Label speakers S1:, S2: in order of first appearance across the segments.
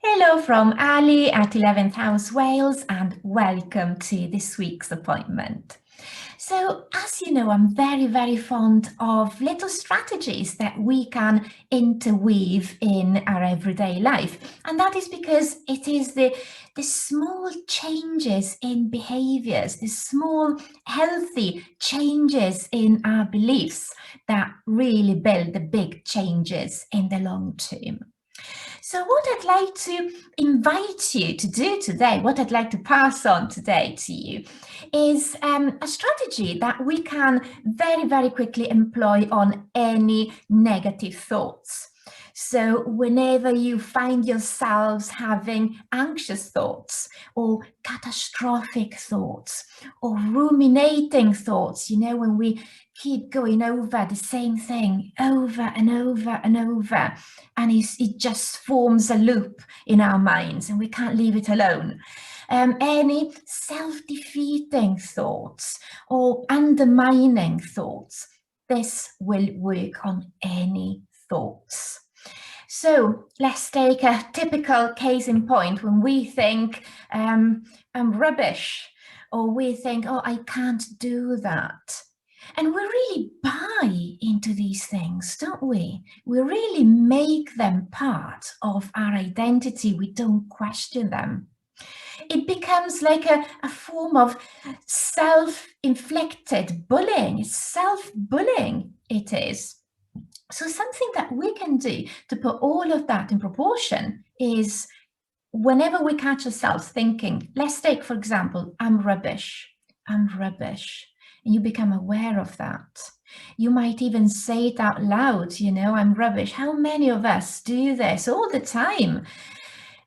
S1: Hello from Ali at 11th House Wales, and welcome to this week's appointment. So, as you know, I'm very fond of little strategies that we can interweave in our everyday life. And that is because it is the small changes in behaviors, the small healthy changes in our beliefs that really build the big changes in the long term. So what I'd like to invite you to do today, what I'd like to pass on today to you, is a strategy that we can very quickly employ on any negative thoughts. So whenever you find yourselves having anxious thoughts or catastrophic thoughts or ruminating thoughts, you know, when we keep going over the same thing over and over and over, and it just forms a loop in our minds and we can't leave it alone. Any self-defeating thoughts or undermining thoughts, this will work on any thoughts. So let's take a typical case in point when we think I'm rubbish, or we think, oh, I can't do that. And we really buy into these things, don't we? We really make them part of our identity. We don't question them. It becomes like a form of self-inflicted bullying. It's self-bullying, it is. So something that we can do to put all of that in proportion is whenever we catch ourselves thinking, let's take, for example, I'm rubbish, and you become aware of that. You might even say it out loud, you know, I'm rubbish. How many of us do this all the time?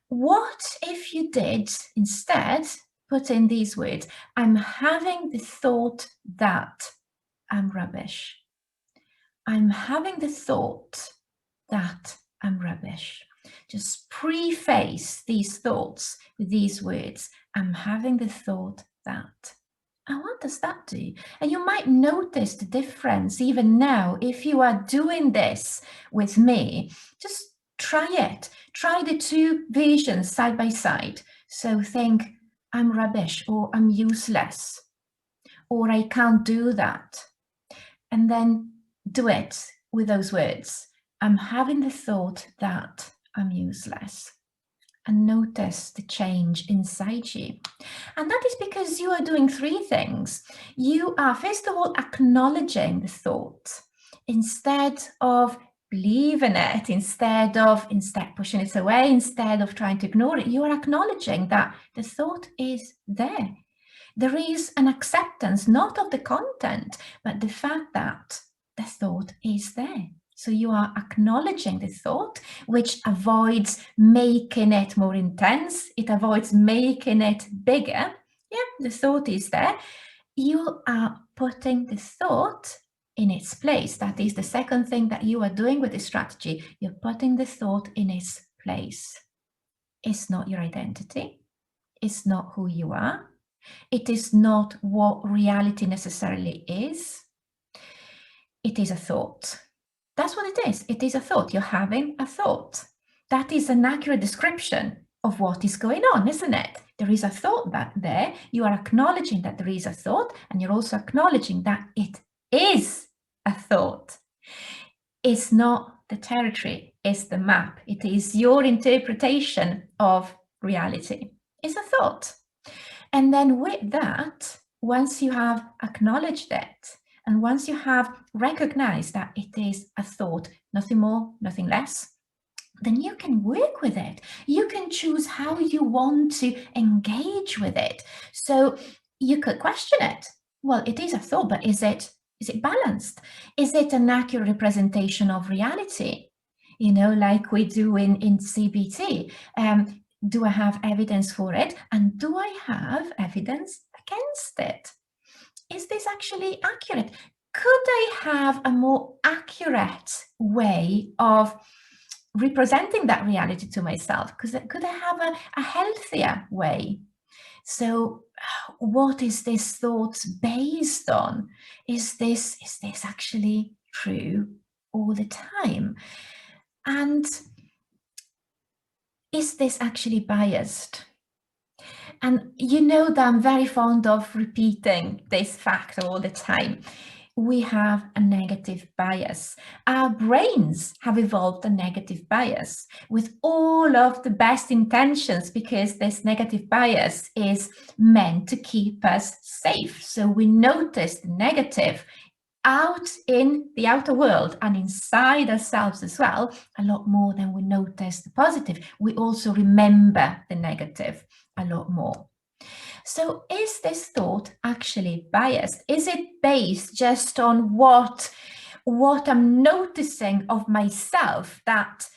S1: What if you did instead put in these words, I'm having the thought that I'm rubbish. I'm having the thought that I'm rubbish. Just preface these thoughts with these words. I'm having the thought that. And what does that do? And you might notice the difference even now if you are doing this with me. Just try it. Try the two versions side by side. So think, I'm rubbish, or I'm useless, or I can't do that. And then do it with those words. I'm having the thought that I'm useless. And notice the change inside you. And that is because you are doing three things. You are, first of all, acknowledging the thought instead of believing it, instead pushing it away, instead of trying to ignore it. You are acknowledging that the thought is there. There is an acceptance, not of the content, but the fact that the thought is there. So you are acknowledging the thought, which avoids making it more intense. It avoids making it bigger. Yeah, the thought is there. You are putting the thought in its place. That is the second thing that you are doing with this strategy. You're putting the thought in its place. It's not your identity. It's not who you are. It is not what reality necessarily is. It is a thought. That's what it is. It is a thought. You're having a thought. That is an accurate description of what is going on, isn't it? There is a thought that there. You are acknowledging that there is a thought, and you're also acknowledging that it is a thought. It's not the territory, it's the map. It is your interpretation of reality. It's a thought. And then with that, once you have acknowledged it, and once you have recognized that it is a thought, nothing more, nothing less, then you can work with it. You can choose how you want to engage with it. So you could question it. Well, it is a thought, but is it balanced? Is it an accurate representation of reality? You know, like we do in CBT. Do I have evidence for it? And do I have evidence against it? Is this actually accurate? Could I have a more accurate way of representing that reality to myself? Could I have a healthier way? So what is this thought based on? Is this actually true all the time? And is this actually biased? And you know that I'm very fond of repeating this fact all the time. We have a negative bias. Our brains have evolved a negative bias with all of the best intentions, because this negative bias is meant to keep us safe. So we notice the negative out in the outer world and inside ourselves as well, a lot more than we notice the positive. We also remember the negative a lot more. So is this thought actually biased? Is it based just on what I'm noticing of myself that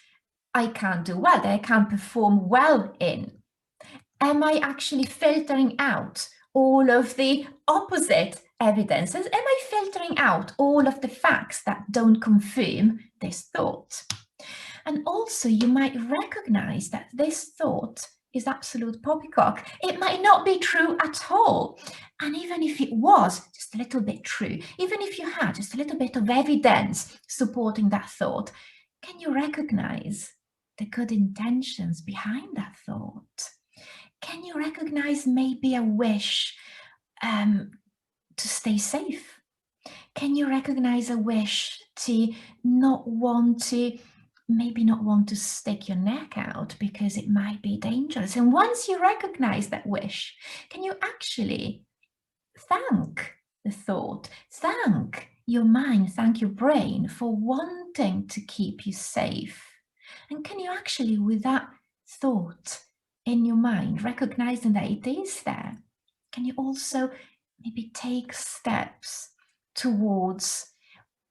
S1: I can't do well, that I can't perform well in? Am I actually filtering out all of the opposite evidences? Am I filtering out all of the facts that don't confirm this thought? And also, you might recognize that this thought is absolute poppycock. It might not be true at all. And even if it was just a little bit true, even if you had just a little bit of evidence supporting that thought, can you recognize the good intentions behind that thought? Can you recognize maybe a wish to stay safe? Can you recognize a wish to maybe not want to stick your neck out because it might be dangerous? And once you recognize that wish, can you actually thank the thought, thank your mind, thank your brain for wanting to keep you safe? And can you actually, with that thought in your mind, recognizing that it is there, can you also maybe take steps towards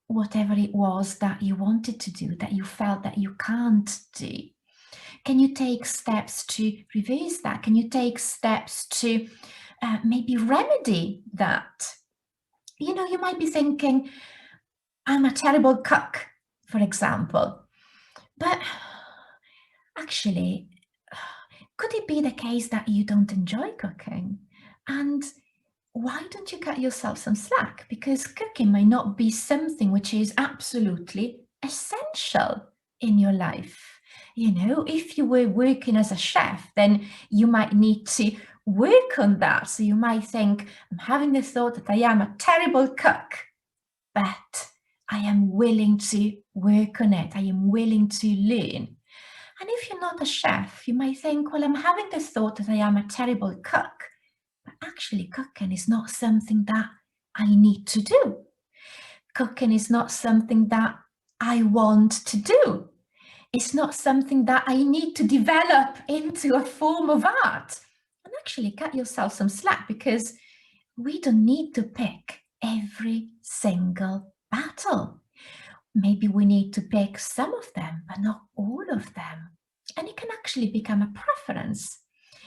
S1: whatever it was that you wanted to do, that you felt that you can't do? Can you take steps to reverse that? Can you take steps to maybe remedy that? You know, you might be thinking, I'm a terrible cook, for example, but actually, could it be the case that you don't enjoy cooking? And why don't you cut yourself some slack? Because cooking might not be something which is absolutely essential in your life. You know, if you were working as a chef, then you might need to work on that. So you might think, I'm having the thought that I am a terrible cook, but I am willing to work on it. I am willing to learn. And if you're not a chef, you might think, well, I'm having the thought that I am a terrible cook, but actually cooking is not something that I need to do. Cooking is not something that I want to do. It's not something that I need to develop into a form of art. And actually cut yourself some slack, because we don't need to pick every single battle. Maybe we need to pick some of them, but not all of them. And it can actually become a preference.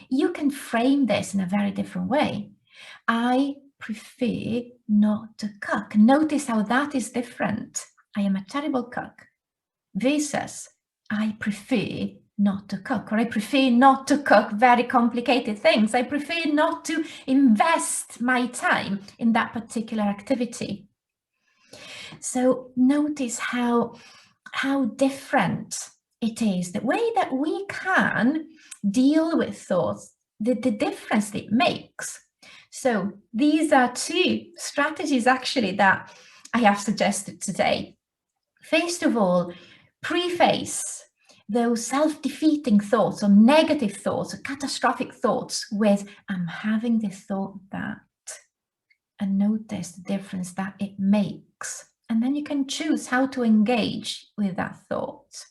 S1: You can frame this in a very different way. I prefer not to cook. Notice how that is different. I am a terrible cook versus I prefer not to cook, or I prefer not to cook very complicated things. I prefer not to invest my time in that particular activity. So notice how different it is, the way that we can deal with thoughts, the difference it makes. So these are two strategies actually that I have suggested today. First of all, preface those self-defeating thoughts or negative thoughts or catastrophic thoughts with, I'm having this thought that, and notice the difference that it makes. And then you can choose how to engage with that thought.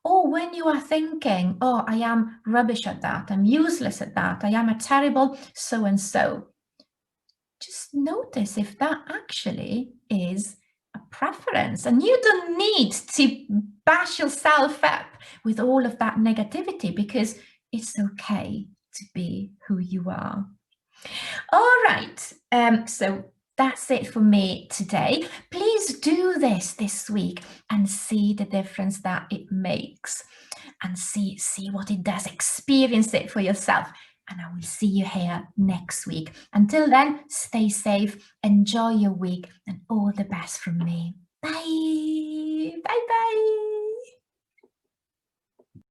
S1: Or when you are thinking, oh, I am rubbish at that, I'm useless at that, I am a terrible so-and-so, just notice if that actually is a preference. And you don't need to bash yourself up with all of that negativity, because it's okay to be who you are. All right, so that's it for me today. Please do this week and see the difference that it makes, and see what it does. Experience it for yourself. And I will see you here next week. Until then, stay safe, enjoy your week, and all the best from me. Bye. Bye-bye.